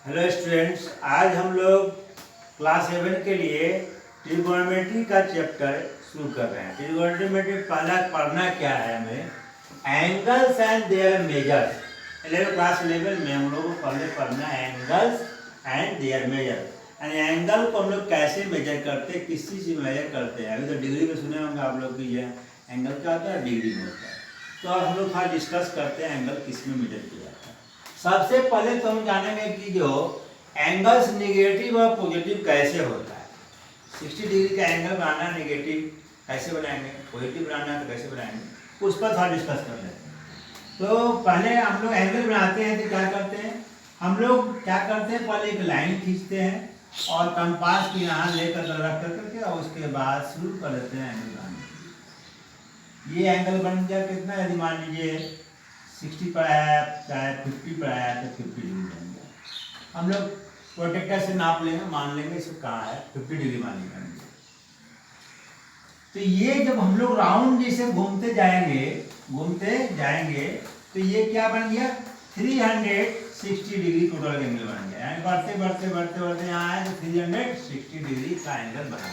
Hello students, आज हम लोग क्लास 7 के लिए ट्रिगोनोमेट्री का चैप्टर शुरू कर रहे हैं। ट्रिगोनोमेट्री पहला पढ़ना क्या है हमें angles and there measures. 11 class 11 में हम लोग को पहले पढ़ना है एंगल्स एंड देयर मेजर। यानी एंगल को हम लोग कैसे मेजर करते हैं, किस चीज़ से मेजर करते हैं। अभी तो डिग्री में सुने होंगे आप लोग की ये एंगल क्या होता है, डिग्री में होता है। तो अब हम लोग थोड़ा डिस्कस करते हैं एंगल किस में मेजर किया जाता है। सबसे पहले तो हम जानेंगे कि जो एंगल्स नेगेटिव और पॉजिटिव कैसे होता है। 60 डिग्री का एंगल बनाना, नेगेटिव कैसे बनाएंगे, पॉजिटिव बनाना है तो कैसे बनाएंगे, उस पर थोड़ा डिस्कस कर लेते हैं। तो पहले हम लोग एंगल बनाते हैं तो क्या करते हैं, हम लोग क्या करते हैं, पहले एक लाइन खींचते हैं और कंपास को यहाँ लेकर रख करके और उसके बाद शुरू कर देते हैं एंगल बनाने। ये एंगल बन गया कितना, यदि मान लीजिए 60 पर आया चाहे 50 पर आया तो 50 डिग्री बन गया। हम लोग प्रोटेक्टर से नाप लेंगे, मान लेंगे इसको कहाँ है, 50 डिग्री मान लेंगे। तो ये जब हम लोग राउंड जैसे घूमते जाएंगे तो ये क्या बन गया, 360 डिग्री टोटल एंगल बन गया। यानी बढ़ते बढ़ते बढ़ते बढ़ते यहाँ आए तो 360 डिग्री का एंगल बना।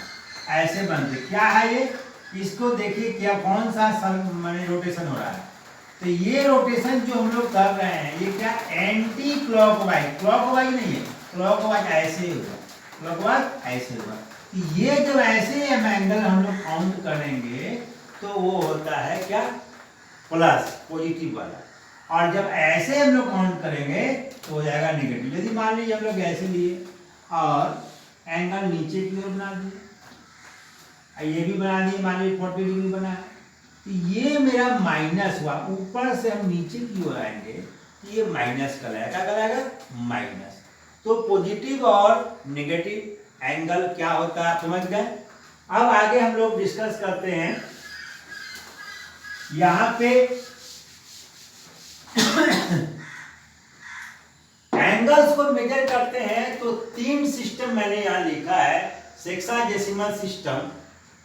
ऐसे बनते क्या है ये, इसको देखिए क्या कौन सा माने रोटेशन हो रहा है। तो ये रोटेशन जो हम लोग कर रहे हैं ये क्या, एंटी क्लॉकवाइज, क्लॉकवाइज नहीं है, क्लॉकवाइज ऐसे ही होगा, क्लॉकवाइज ऐसे होगा। तो ये जब ऐसे एंगल हम लोग काउंट करेंगे तो वो होता है क्या, प्लस, पॉजिटिव वाला। और जब ऐसे हम लोग काउंट करेंगे तो हो जाएगा नेगेटिव। यदि मान लीजिए हम लोग ऐसे लिए और एंगल नीचे की ओर बना दिए, ये भी बना दिए, मान लीजिए 40 डिग्री बना है, तो ये मेरा माइनस हुआ। ऊपर से हम नीचे की ओर आएंगे तो ये माइनस कहलाएगा, क्या कहलाएगा, माइनस। तो पॉजिटिव और नेगेटिव एंगल क्या होता है, समझ गए। अब आगे हम लोग डिस्कस करते हैं। यहां पे एंगल्स को मेजर करते हैं तो 3 सिस्टम मैंने यहां लिखा है, सेक्साडेसिमल सिस्टम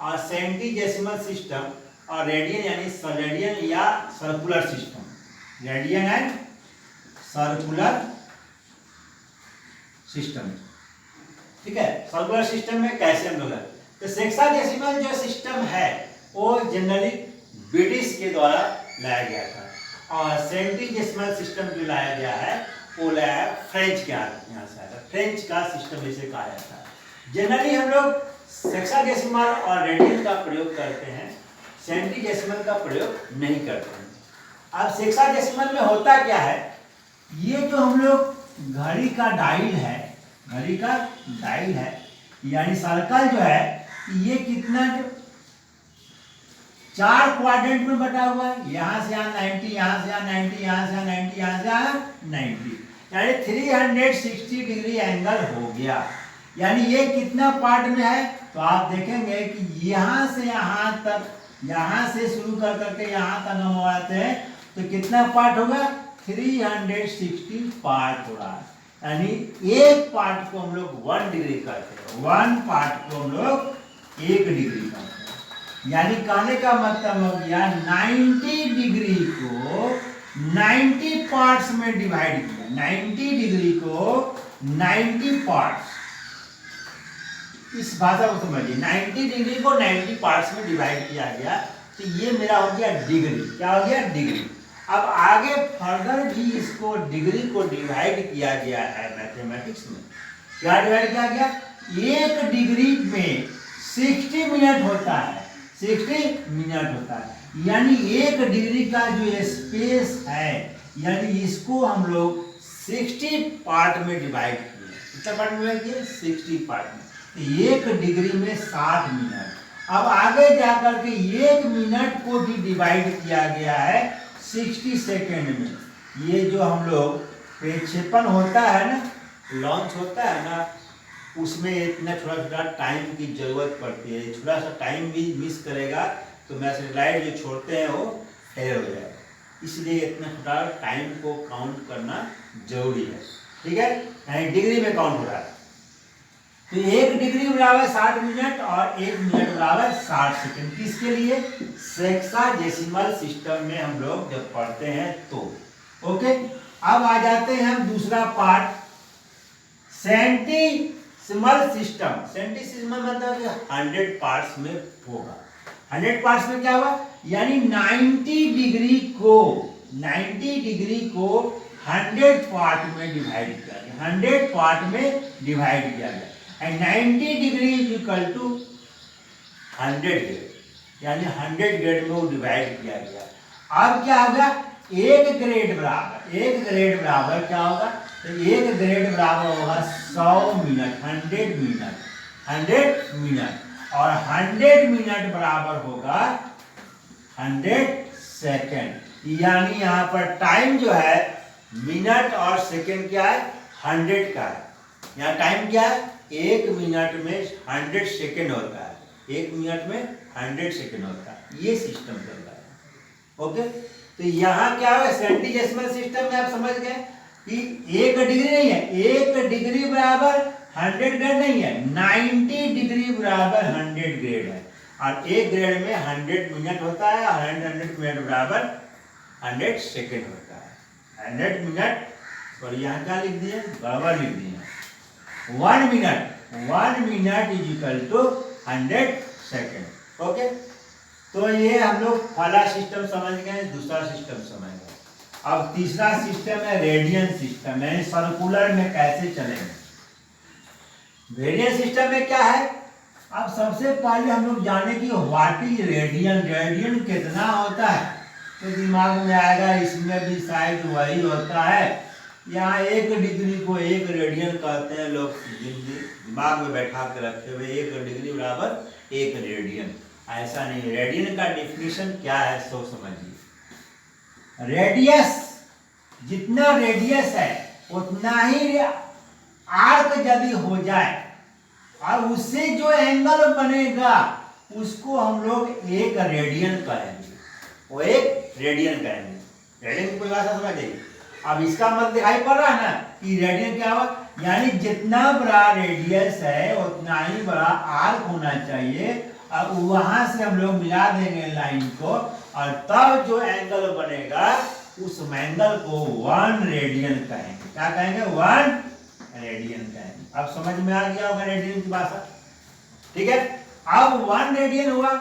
और सेंटीडेसिमल सिस्टम और रेडियन यानी रेडियन या circular system, radian and circular system. ठीक है, सर्कुलर सिस्टम में कैसे हम लोग, तो सेक्साडेसिमल जो सिस्टम है वो जनरली ब्रिटिश के द्वारा लाया गया था और सेंटीडेसिमल सिस्टम जो लाया गया है वो लाया फ्रेंच के यहाँ से आया, फ्रेंच का सिस्टम इसे कहा जाता है। जनरली हम लोग सेक्साडेसिमल और रेडियन का प्रयोग करते हैं, सेंटीडेसिमल का प्रयोग नहीं करते हैं। अब सेक्साडेसिमल में होता क्या है, ये जो हम लोग घड़ी का डायल है, घड़ी का डायल है यानी सर्कल जो है, ये कितना 4 क्वाड्रेंट में बटा हुआ है। यहाँ से यहाँ 90, यहाँ से यहाँ 90, यहाँ से यहाँ 90, यहाँ से यहाँ 90, यानी 360 डिग्री एंगल हो गया। यानी ये कितना पार्ट में है, तो आप देखेंगे कि यहाँ से यहाँ तक, यहाँ से शुरू कर करके यहाँ तक हम आते हैं तो कितना पार्ट होगा, 360 पार्ट हो रहा है। यानी एक पार्ट को हम लोग 1 डिग्री करते हैं, 1 पार्ट को हम लोग 1 डिग्री करते हैं। यानी कहने का मतलब हो गया 90 डिग्री को 90 पार्ट्स में डिवाइड किया, 90 डिग्री को 90 पार्ट्स, इस भाषा को समझिए, 90 डिग्री को 90 पार्ट्स में डिवाइड किया गया तो ये मेरा हो गया डिग्री। क्या हो गया, डिग्री। अब आगे फर्दर भी इसको डिग्री को डिवाइड किया गया है मैथमेटिक्स में। क्या डिवाइड किया गया, 1 डिग्री में 60 मिनट होता है, 60 मिनट होता है। यानी 1 डिग्री का जो स्पेस है, यानी इसको हम लोग 60 पार्ट में डिवाइड किए। कितना पार्ट में डिवाइड किए, 60 पार्ट में। 1 डिग्री में 60 मिनट। अब आगे जाकर के 1 मिनट को भी डिवाइड किया गया है 60 सेकेंड में। ये जो हम लोग प्रक्षेपण होता है ना, लॉन्च होता है ना, उसमें इतना छोटा छोटा टाइम की जरूरत पड़ती है। थोड़ा सा टाइम भी मिस करेगा तो सैटेलाइट जो छोड़ते हैं वो फेल हो जाएगा, इसलिए इतना छोटा टाइम को काउंट करना जरूरी है। ठीक है, यानी डिग्री में काउंट हो रहा है। तो 1 डिग्री बराबर 60 मिनट और 1 मिनट बराबर 60 सेकंड। किसके लिए, सेक्साडेसिमल सिस्टम में हम लोग जब पढ़ते हैं तो। ओके, अब आ जाते हैं हम दूसरा पार्ट, सेंटीसिमल सिस्टम, सेंटीसिमल मतलब 100 पार्ट्स में होगा। 100 पार्ट्स में क्या हुआ, यानी 90 डिग्री को 100 पार्ट में डिवाइड किया गया, 100 पार्ट में डिवाइड किया गया। And 90 degree is equal to 100 grade, यानी 100 ग्रेड में वो डिवाइड किया गया। अब क्या होगा, एक ग्रेड बराबर क्या होगा, तो एक ग्रेड बराबर होगा 100 मिनट, 100 मिनट, और 100 मिनट बराबर होगा 100 सेकेंड। यानी यहाँ पर टाइम जो है मिनट और सेकेंड क्या है, 100 का है। यहाँ टाइम क्या है, एक मिनट में 100 सेकेंड होता है, एक मिनट में 100 सेकेंड होता है। ये सिस्टम चल रहा है। ओके, तो यहाँ क्या है, सेंटीडेसिमल सिस्टम में आप समझ गए कि एक डिग्री नहीं है, एक डिग्री बराबर 100 ग्रेड नहीं है, 90 डिग्री बराबर 100 ग्रेड है। और एक ग्रेड में 100 मिनट होता है, और 100 मिनट बराबर 100 सेकेंड होता है। 100 मिनट, और यहाँ क्या लिख दिए, बराबर लिख दिए 1 minute is equal to 100 second. Okay, तो ये हम लोग पहला सिस्टम समझ गए, दूसरा सिस्टम समझ गए। अब तीसरा सिस्टम है रेडियन सिस्टम, यानी सर्कुलर में कैसे चलेंगे। रेडियन सिस्टम में क्या है, अब सबसे पहले हम लोग जाने की व्हाट इज रेडियन, रेडियन कितना होता है, तो दिमाग में आएगा इसमें भी शायद वही होता है। यहाँ 1 डिग्री को 1 रेडियन कहते हैं लोग, दिमाग में बैठा के रखे हुए 1 डिग्री बराबर 1 रेडियन। ऐसा नहीं, रेडियन का डेफिनेशन क्या है सो समझिए। रेडियस, जितना रेडियस है उतना ही आर्क यदि हो जाए और उससे जो एंगल बनेगा उसको हम लोग 1 रेडियन कहेंगे, वो 1 रेडियन कहेंगे। रेडियन की कोई भाषा समझ जाइए। अब इसका मतलब दिखाई पड़ रहा है ना कि रेडियन क्या हुआ, यानी जितना बड़ा रेडियस है उतना ही बड़ा आर्क होना चाहिए, और वहां से हम लोग मिला देंगे लाइन को, और तब जो एंगल बनेगा उस एंगल को 1 रेडियन कहेंगे। क्या कहेंगे, 1 रेडियन कहेंगे। अब समझ में आ गया होगा रेडियन की भाषा, ठीक है। अब 1 रेडियन हुआ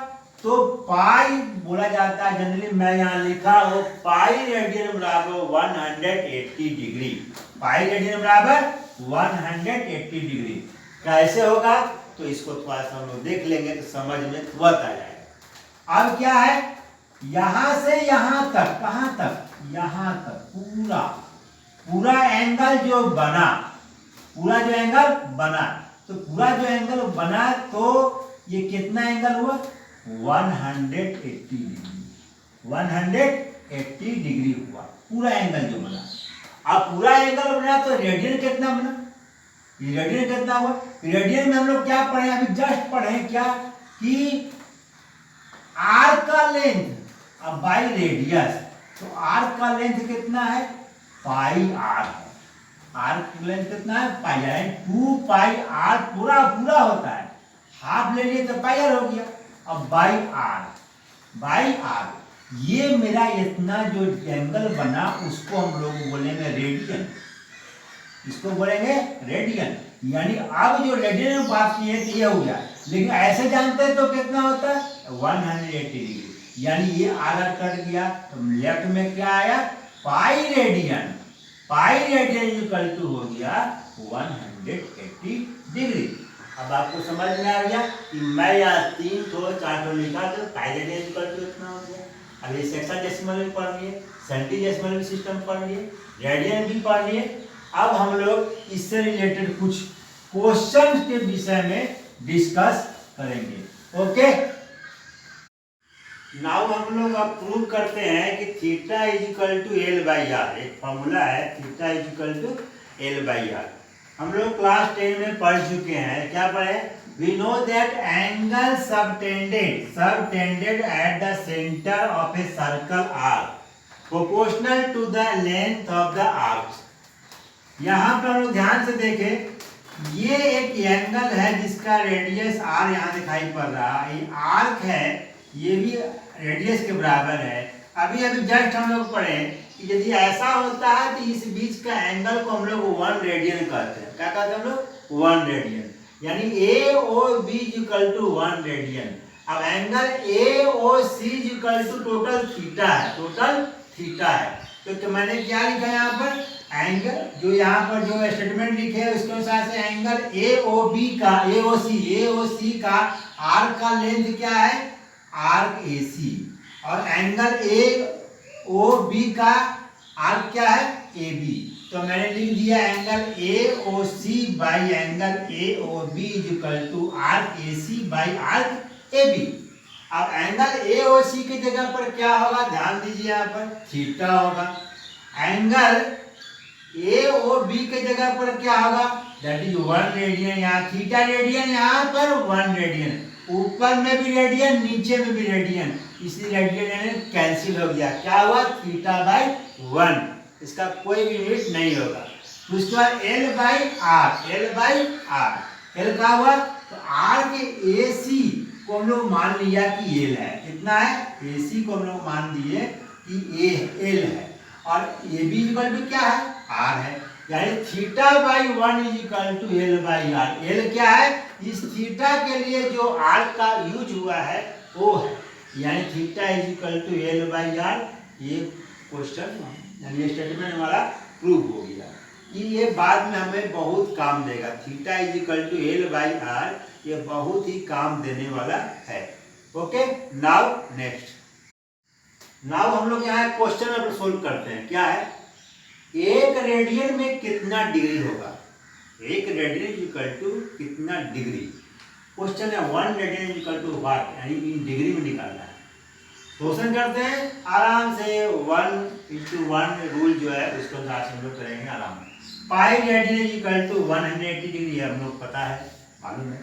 तो पाई बोला जाता है, जनरली मैं यहाँ लिखा हूं पाई रेडियन बराबर 180 डिग्री, पाई रेडियन बराबर 180 डिग्री। कैसे होगा, तो इसको थोड़ा सा हम लोग देख लेंगे तो समझ में तुरंत आ जाएगा। अब क्या है, यहां से यहां तक, कहां तक, यहां तक पूरा एंगल जो बना, पूरा जो एंगल बना, तो पूरा जो एंगल बना तो ये कितना एंगल हुआ, 180 डिग्री, 180 डिग्री हुआ पूरा एंगल जो बना। अब पूरा एंगल बना तो रेडियन कितना बना, रेडियन कितना हुआ। रेडियन में हम लोग क्या पढ़े, अभी जस्ट पढ़े क्या कि आर्क का लेंथ अब बाई रेडियस, तो आर्क का लेंथ कितना है, पाई आर है। आर्क लेंथ कितना है, पाई आर, 2 पाई आर पूरा होता है, हाफ ले लिए तो पाई आर हो गया। अब बाई आर, ये मेरा इतना जो एंगल बना उसको हम लोग बोलेंगे रेडियन, इसको बोलेंगे रेडियन। यानी अब जो रेडियन में बात की है तो ये हो गया, लेकिन ऐसे जानते हैं तो कितना होता है, 180 डिग्री। यानी ये आर कट गया तो लेफ्ट में क्या आया, pi radian, pi radian equal to हो गया 180 डिग्री। अब आपको समझ में आ गया कि मैं यहाँ 3 4 लिखा तो पाई रेडियन इक्वल टू इतना हो गया। अब ये सेक्साडेसिमल भी पढ़ लिए, सेंटीडेसिमल भी सिस्टम पढ़ लिए, रेडियन भी पढ़ लिए। अब हम लोग इससे रिलेटेड कुछ क्वेश्चन के विषय में डिस्कस करेंगे। ओके, नाउ हम लोग अब प्रूव करते हैं कि theta is equal to L by R, एक फॉर्मूला है theta is equal to L by R. हम लोग क्लास 10 में पढ़ चुके हैं, क्या पढ़े, we know that angle subtended at the centre of a circle are proportional to the length of the arc. यहाँ पर हम लोग ध्यान से देखें, ये एक एंगल है जिसका रेडियस आर यहाँ दिखाई पड़ रहा है, ये आर्क है, ये भी रेडियस के बराबर है। अभी जस्ट हम लोग पढ़े कि यदि ऐसा होता है तो इस बीच का एंगल को हम लोग 1 रेडियन कहते हैं। क्या कहते हैं हम लोग? 1 रेडियन, यानी AOB इक्वल टू 1 रेडियन। अब angle AOC equal to total theta है, टोटल थीटा है। तो मैंने क्या लिखा है यहाँ पर? एंगल जो यहाँ पर जो स्टेटमेंट लिखे है उसके अनुसार से एंगल AOB का AOC का आर्क का लेंथ क्या है? आर्क AC, और एंगल AOB का आर्क क्या है? AB। तो मैंने लिख दिया angle AOC by angle AOB equal to arc AC by arc AB। अब एंगल AOC की जगह पर क्या होगा? ध्यान दीजिए यहाँ पर थीटा होगा। एंगल AOB की जगह पर क्या होगा? That is 1 radian. यहाँ थीटा रेडियन, यहाँ पर 1 रेडियन। ऊपर में भी रेडियन, नीचे में भी रेडियन, इसलिए रेडियन कैंसिल हो गया। क्या हुआ? Theta by 1। इसका कोई भी यूनिट नहीं होगा। उसके बाद L बाई आर, L का हुआ तो आर के AC को हम लोग मान लिया कि L है। कितना है? AC को हम लोग मान दिए कि L है, और AB इक्वल टू क्या है? R है। यानी theta by 1 is equal to L by R. L क्या है? इस थीटा के लिए जो R का यूज हुआ है वो है, यानी theta is equal to L by R. ये क्वेश्चन यानी स्टेटमेंट हमारा प्रूव हो गया। ये बाद में हमें बहुत काम देगा। Theta is equal to L by R, ये बहुत ही काम देने वाला है। Okay, now next. नाउ हम लोग यहाँ क्वेश्चन सोल्व करते हैं। क्या है? 1 रेडियन में कितना डिग्री होगा? 1 रेडियन इक्वल टू कितना डिग्री? क्वेश्चन है 1 रेडियन इक्वल टू व्हाट, यानी इन डिग्री में निकालना है। क्वेश्चन करते हैं आराम से। 1:1 रूल जो है उसके अनुसार से हम लोग करेंगे आराम से। Pi radian equal to 180 degree है, हम लोग पता है, मालूम है।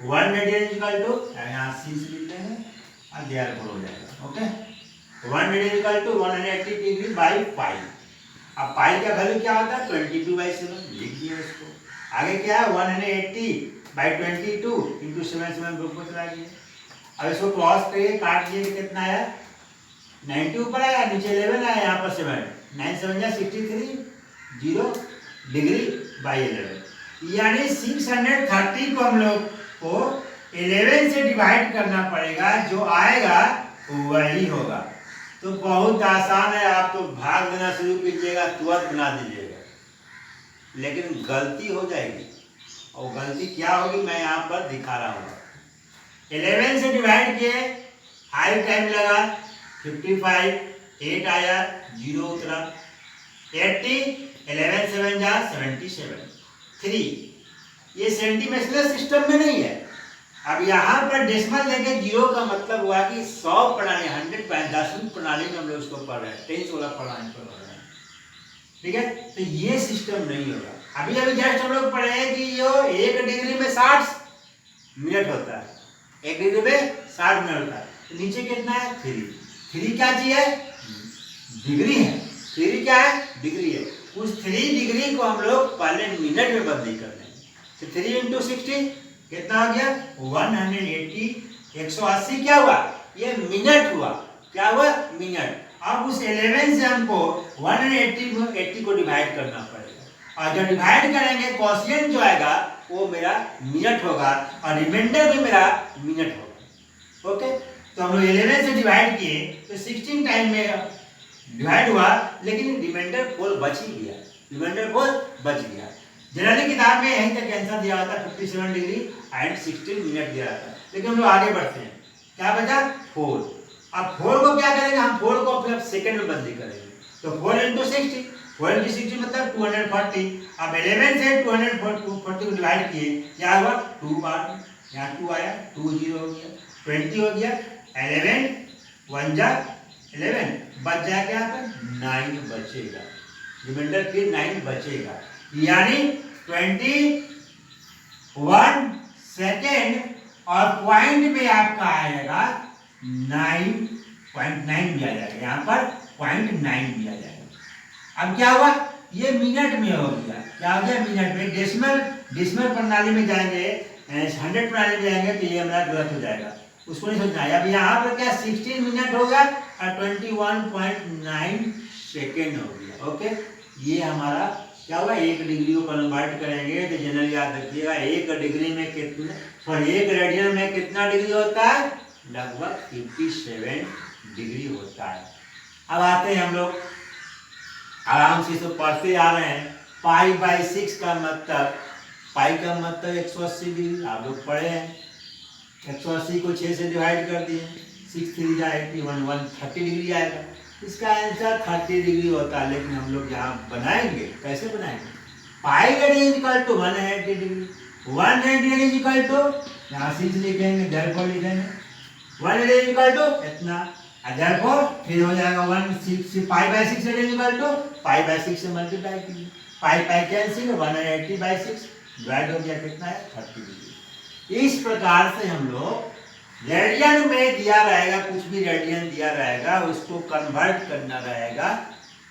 1 रेडियन इक्वल टू यहाँ C से लिखते हैं और देयरफॉर हो जाएगा। Okay, 1 radian equal to 180 degree by pi. अब पाई का वैल्यू क्या होता है? 22/7, लिख दिया इसको। आगे क्या है? 180/22 इंटू 7 ग्रुप को चला दिए। अब इसको क्रॉस करिए, काट दिए, कितना आया? 90 ऊपर आया, नीचे 11 आया, यहाँ पर 7, 9 7 जा 63 0 डिग्री बाई 11, यानी 630 को हम लोग को 11 से डिवाइड करना पड़ेगा। जो आएगा वही होगा। तो बहुत आसान है, आप तो भाग देना शुरू कीजिएगा, तुरंत बना दीजिएगा, लेकिन गलती हो जाएगी। और गलती क्या होगी मैं यहाँ पर दिखा रहा हूँ। 11 से डिवाइड किए, 5 टाइम लगा, 55, 8 आया, 0 उतरा, 80, 11 7 जा 77, 3। ये सेंटीमेट्रिक सिस्टम में नहीं है। अब यहाँ पर डेसिमल देके 0 का मतलब हुआ कि 100 प्रणाली, 100 दशमलव प्रणाली में हम लोग उसको पढ़ रहे हैं, 10 वाला प्रणाली पढ़ रहे हैं। ठीक है, तो ये सिस्टम नहीं होगा। अभी जस्ट हम लोग पढ़े हैं कि यो 1 डिग्री में 60 मिनट होता है, 1 डिग्री में 60 मिनट होता है। तो नीचे कितना है? 3 क्या चीज है? डिग्री है। 3 क्या है? डिग्री है। उस 3 डिग्री को हम लोग पहले मिनट में बदली कर देंगे। तो 3 इंटू 60 कितना हो गया? 180। 180 क्या हुआ? ये मिनट हुआ। क्या हुआ? मिनट। अब उस 11 से हमको 180 को डिवाइड करना पड़ेगा, और जब डिवाइड करेंगे क्वोशिएंट जो आएगा वो मेरा मिनट होगा, और रिमाइंडर भी मेरा मिनट होगा। ओके, तो हम लोग 11 से डिवाइड किए तो 16 टाइम में डिवाइड हुआ, लेकिन रिमाइंडर 4 बच ही गया, रिमाइंडर 4 बच गया। जनरली किताब में यहीं तक आंसर दिया होता है 57 डिग्री एंड 16 मिनट दिया जाता है, लेकिन हम लोग आगे बढ़ते हैं। क्या बचा? 4। अब 4 को क्या करेंगे? हम 4 को फिर सेकंड में बदली करेंगे। तो 4 इंटू 60, 4 इंटू 60 मतलब 240। अब 11 से 240 को डिवाइड किए, क्या हुआ? 2 बार, यहाँ 2 आया, 2 0 हो गया, 20 हो गया, 11 1 जा 11, बच जाएगा यहाँ पर 9 बचेगा, रिमाइंडर फिर 9 बचेगा, यानी 21 सेकेंड, और पॉइंट में आपका आएगा 9.9 दिया जाएगा, यहाँ पर 0.9 दिया जाएगा। अब क्या हुआ? ये मिनट में हो गया। क्या हो गया? मिनट में। डेसिमल प्रणाली में जाएंगे, 100 प्रणाली में जाएंगे तो ये हमारा गलत हो जाएगा, उसको नहीं सोचना है। अब यहाँ पर क्या 16 मिनट होगा और 21.9 सेकेंड हो गया। ओके, ये हमारा क्या हुआ, 1 डिग्री को कन्वर्ट करेंगे तो जनरल याद रखिएगा 1 डिग्री में कितना, सॉरी 1 रेडियन में कितना डिग्री होता है, लगभग 57 डिग्री होता है। अब आते हैं हम लोग आराम से इसको पढ़ते आ रहे हैं। π/6 का मतलब, पाई का मतलब 180 डिग्री, आप लोग पढ़े हैं। 180 को 6 से डिवाइड कर दिए, 6 3 जा 81, 130 डिग्री आएगा। इसका आंसर 30 डिग्री होता है। लेकिन हम लोग यहाँ बनाएंगे, कैसे बनाएंगे, pi radian equal to 180 degree, 180 degree equal to, यहाँ 6 लिखेंगे, देयरफॉर लिखेंगे 180 इक्वल टू इतना, देयरफॉर फिर हो जाएगा 160 π/6 रेडियन इक्वल टू π/6 से मल्टीप्लाई कीजिए, पाई कैंसिल, 180/6 डिवाइड हो गया, कितना है 30 डिग्री। इस प्रकार से हम लोग रेडियन में दिया रहेगा, कुछ भी रेडियन दिया रहेगा उसको कन्वर्ट करना रहेगा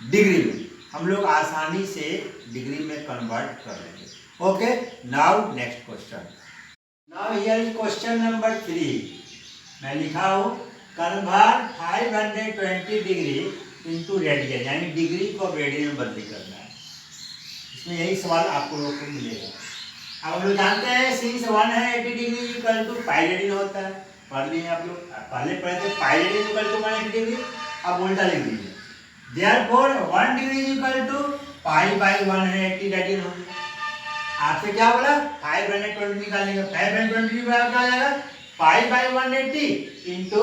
डिग्री में, हम लोग आसानी से डिग्री में कन्वर्ट कर लेंगे। Okay, now next question. Now here is question number 3। मैं लिखा हूँ कन्वर्ट 520 डिग्री इनटू रेडियन, यानी डिग्री को रेडियन में बदली करना है। इसमें यही सवाल आपको लोग को मिलेगा। अब हम लोग जानते हैं since 180 degree equal to pi radian होता है, पढ़ लिए आप लोग, पहले पढ़े थे pi radian equal to 180 degree, अब उल्टा लिख दीजिए, therefore 1 degree equal to π/180 radian हो गया। आपसे क्या बोला, 520 निकालेंगे, 520 बराबर क्या आ जाएगा, π/180 इंटू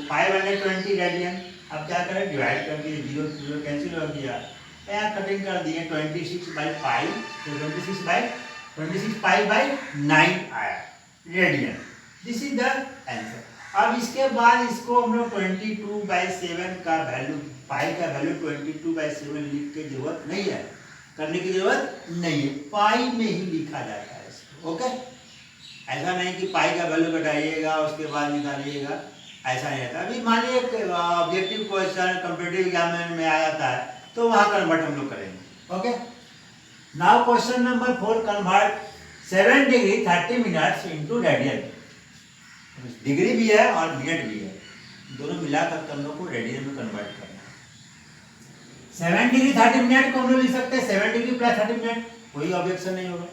520 रेडियन। अब क्या करें, डिवाइड कर दिए, 0 0 कैंसिल हो गया, यहाँ कटिंग कर दिए, 26/π, तो 26π/9 आया radian. This is the answer. अब इसके बाद इसको हम लोग 22/7 का वैल्यू, पाई का वैल्यू 22/7 लिख के जरूरत नहीं है, करने की जरूरत नहीं है, पाई में ही लिखा जाता है इसको। ओके, ऐसा नहीं कि पाई का वैल्यू घटाइएगा उसके बाद निकालिएगा, ऐसा नहीं रहता। अभी मानिए ऑब्जेक्टिव क्वेश्चन कॉम्पिटिटिव एग्जाम में आ जाता है तो वहाँ कन्वर्ट हम लोग करेंगे। Okay, now question number 4, convert 7 degree 30 minutes into radian. Degree भी है और मिनट भी है, दोनों मिलाकर हम लोग को रेडियन में कन्वर्ट करना है। 7 डिग्री 30 मिनट को हम लोग लिख सकते हैं 7 डिग्री प्लस 30 मिनट, कोई ऑब्जेक्शन नहीं होगा,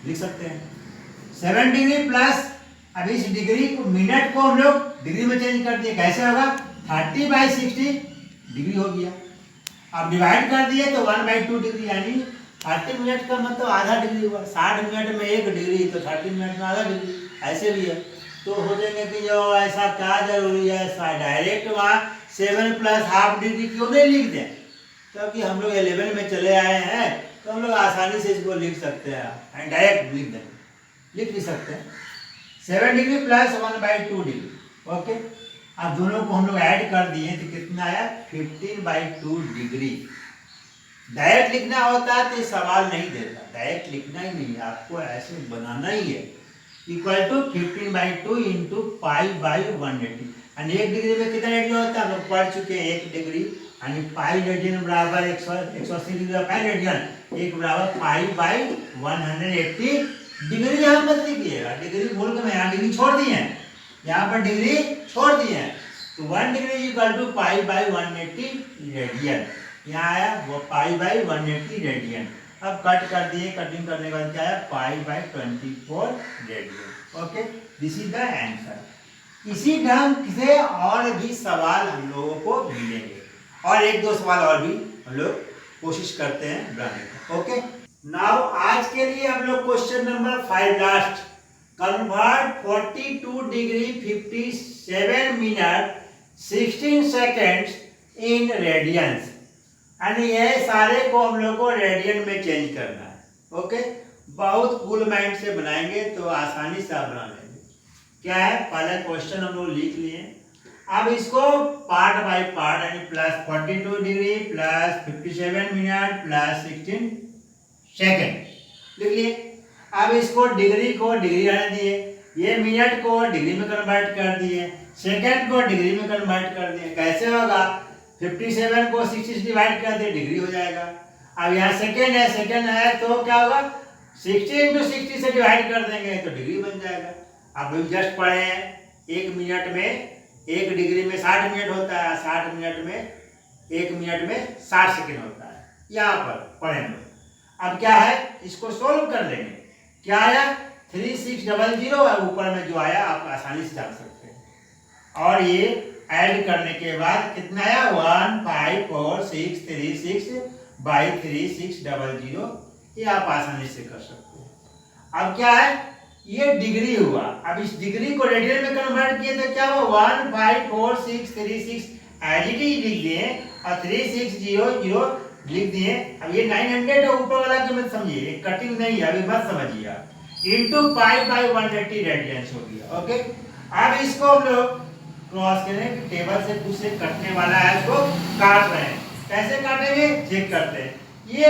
लिख सकते हैं 7 डिग्री प्लस, अब इस डिग्री को मिनट को हम लोग डिग्री में चेंज कर दिए, कैसे होगा, 30/60 डिग्री हो गया। अब डिवाइड कर दिए तो 1/2 डिग्री, यानी 30 मिनट का मतलब आधा डिग्री हुआ, 60 मिनट में 1 डिग्री तो 30 मिनट में आधा डिग्री, ऐसे भी है। तो हो जाएंगे कि जो ऐसा क्या जरूरी है, डायरेक्ट वहाँ 7 प्लस हाफ डिग्री क्यों नहीं लिख दें, क्योंकि हम लोग 11 में चले आए हैं तो हम लोग आसानी से इसको लिख सकते हैं, डायरेक्ट लिख दें, लिख भी सकते हैं 7 डिग्री प्लस 1/2 डिग्री। ओके, अब दोनों को हम लोग ऐड कर दिए तो कितना आया, 15/2 डिग्री। डायरेक्ट लिखना होता है तो सवाल नहीं देता, डायरेक्ट लिखना ही नहीं है, आपको ऐसे बनाना ही है, इक्वल टू 15/2 इंटू π/180। यानी 1 डिग्री में कितना रेडियन होता है, हम लोग पढ़ चुके हैं 1 डिग्री, यानी पाई रेडियन बराबर 180 डिग्री का पाई रेडियन, 1 बराबर π/180 डिग्री। यहाँ मत लिखिएगा, डिग्री बोल के मैं यहाँ डिग्री छोड़ दी है, यहाँ पर डिग्री छोड़ दी है, तो 1 डिग्री इक्वल टू π/180 रेडियन, यहाँ आया वो π/180 रेडियन। अब कट कर दिए, कटिंग करने के बाद क्या है, π/24 radian. Okay, this is the answer. इसी ढंग से और भी सवाल हम लोगों को मिलेंगे, और 1-2 सवाल और भी हम लोग कोशिश करते हैं बनाने का। ओके, नाउ आज के लिए हम लोग question number 5 last, convert 42 degree 57 minute 16 seconds in radiance, यानी ये सारे को हम लोग को रेडियन में चेंज करना है। ओके, बहुत कूल माइंड से बनाएंगे तो आसानी से आप बना लेंगे। क्या है, पहला क्वेश्चन हम लोग लिख लिए, अब इसको पार्ट बाय पार्ट, यानी plus 42 degree plus 57 minute plus 16 second लिख लिए। अब इसको डिग्री को डिग्री रहने दिए, ये मिनट को डिग्री में कन्वर्ट कर दिए, सेकेंड को डिग्री में कन्वर्ट कर दिए, कैसे होगा, 57 को 60 से डिवाइड कर दे, डिग्री हो जाएगा। अब यहाँ सेकेंड है, सेकेंड है तो क्या होगा, 60 इंटू 60 से डिवाइड कर देंगे तो डिग्री बन जाएगा। अब हम जस्ट पढ़े हैं 1 मिनट में 1 डिग्री में 60 मिनट होता है, 60 मिनट में 1 मिनट में 60 सेकेंड होता है। यहाँ पर पढ़ें लोग। अब क्या है, इसको सोल्व कर लेंगे। क्या आया, 3600 और ऊपर में जो आया आप आसानी से जान सकते हैं। और ये ऐड करने के बाद कितना आया, 154,636 बाई 3600, ये आप आसानी से कर सकते हैं। अब क्या है, ये डिग्री हुआ। अब इस डिग्री को रेडियन में कन्वर्ट किए तो क्या हुआ, 154,636 एज इट इज लिख दिए और 3600 लिख दिए। अब ये 900 है, ऊपर वाला की मत समझिए, ये कटिंग नहीं है, अभी मत समझिए आप। इंटू पाई बाई 180 रेडियंस हो गया। ओके, अब इसको हम लोग क्रॉस करें कि टेबल से कुछ से कटने वाला है, इसको काट रहे हैं। कैसे काटेंगे, चेक करते हैं। ये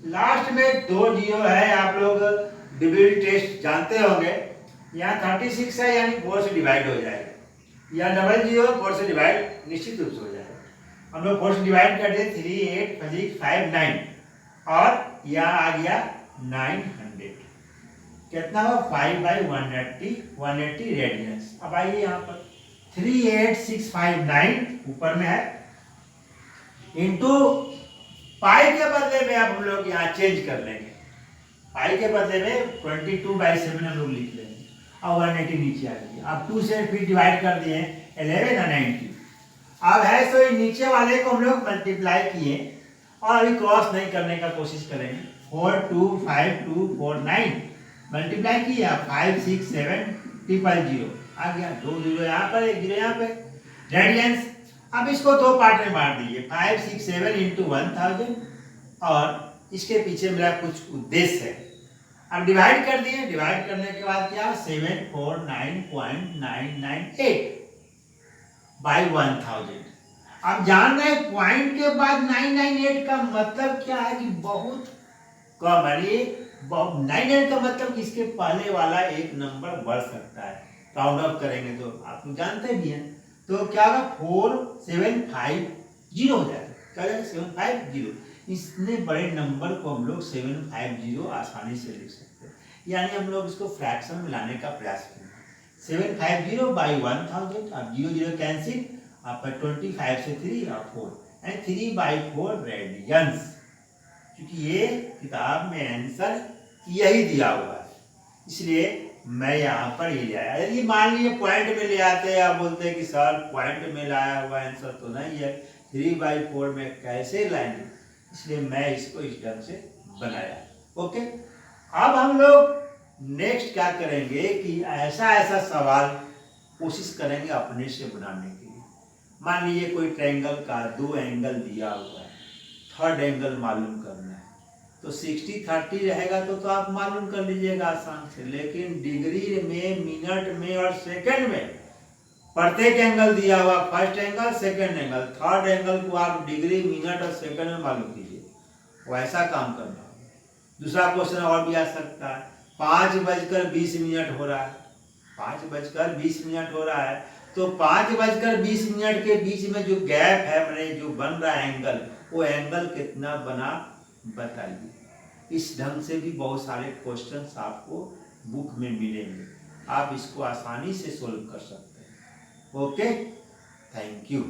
लास्ट में 2 जीरो है, आप लोग डिविजन टेस्ट जानते होंगे। यहाँ 36 है, यानी 4 से डिवाइड हो जाएगा, या 00 4 से डिवाइड निश्चित रूप से हो जाएगा। हम लोग 4 से डिवाइड कर दिए, 3 8 5 5 9 और यहाँ आ गया 900। कितना हुआ, 5 बाई 180 रेडियंस। अब आइए यहाँ पर 38659 ऊपर में है, इंटू पाई के बदले में अब हम लोग यहाँ चेंज कर लेंगे। पाई के बदले में 22/7 हम लोग लिख लेंगे और 180 नीचे आ गई। अब 2 से फिर डिवाइड कर दिए 11 और 90। अब है सो नीचे वाले को हम लोग मल्टीप्लाई किए और अभी क्रॉस नहीं करने का कोशिश करेंगे। 4 2 5 2 4 9 मल्टीप्लाई किया, 5 6 7 0 आ गया। 2 जीरो यहाँ पर, 1 जीरो यहाँ पे। रेडियंस अब इसको 2 पार्ट में बांट दीजिए, 5 6 7 इंटू 1000 और इसके पीछे मेरा कुछ उद्देश्य है। अब डिवाइड कर दिए, डिवाइड करने के बाद क्या, 749.998 बाई 1000। अब जान रहे हैं पॉइंट के बाद 998 का मतलब क्या है कि बहुत कम है। 998 का मतलब इसके पहले वाला एक नंबर बढ़ सकता है, राउंड ऑफ करेंगे तो आप लोग जानते भी हैं। तो क्या होगा, 4750 हो जाएगा। क्या जाएगा, 750। इतने बड़े नंबर को हम लोग 750 आसानी से लिख सकते हैं, यानी हम लोग इसको फ्रैक्शन में लाने का प्रयास करेंगे। 750 बाई 1000, अब 0 0 कैंसिल, आप 25 से 3 और 4 एंड 3/4 रेडियंस। क्योंकि ये किताब में आंसर यही दिया हुआ है, इसलिए मैं यहाँ पर ये ले आया। यदि मान लीजिए पॉइंट में ले आते हैं, आप बोलते हैं कि सर पॉइंट में लाया हुआ आंसर तो नहीं है, 3/4 में कैसे लाएंगे, इसलिए मैं इसको इस ढंग से बनाया। ओके, अब हम लोग नेक्स्ट क्या करेंगे कि ऐसा सवाल कोशिश करेंगे अपने से बनाने के लिए। मान लीजिए कोई ट्रायंगल का 2 एंगल दिया हुआ है, थर्ड एंगल मालूम करना है, तो 60-30 रहेगा तो आप मालूम कर लीजिएगा आसान से। लेकिन डिग्री में, मिनट में और सेकंड में प्रत्येक एंगल दिया हुआ, first angle, second angle, third angle को आप डिग्री, मिनट और सेकंड में मालूम कीजिए, वैसा काम करना होगा। दूसरा क्वेश्चन और भी आ सकता है, 5:20 हो रहा है, 5:20 हो रहा है, तो 5:20 के बीच में जो गैप है, मैंने जो बन रहा है एंगल, वो एंगल कितना बना बताइए। इस ढंग से भी बहुत सारे क्वेश्चंस आपको बुक में मिलेंगे, आप इसको आसानी से सोल्व कर सकते हैं। Okay, thank you.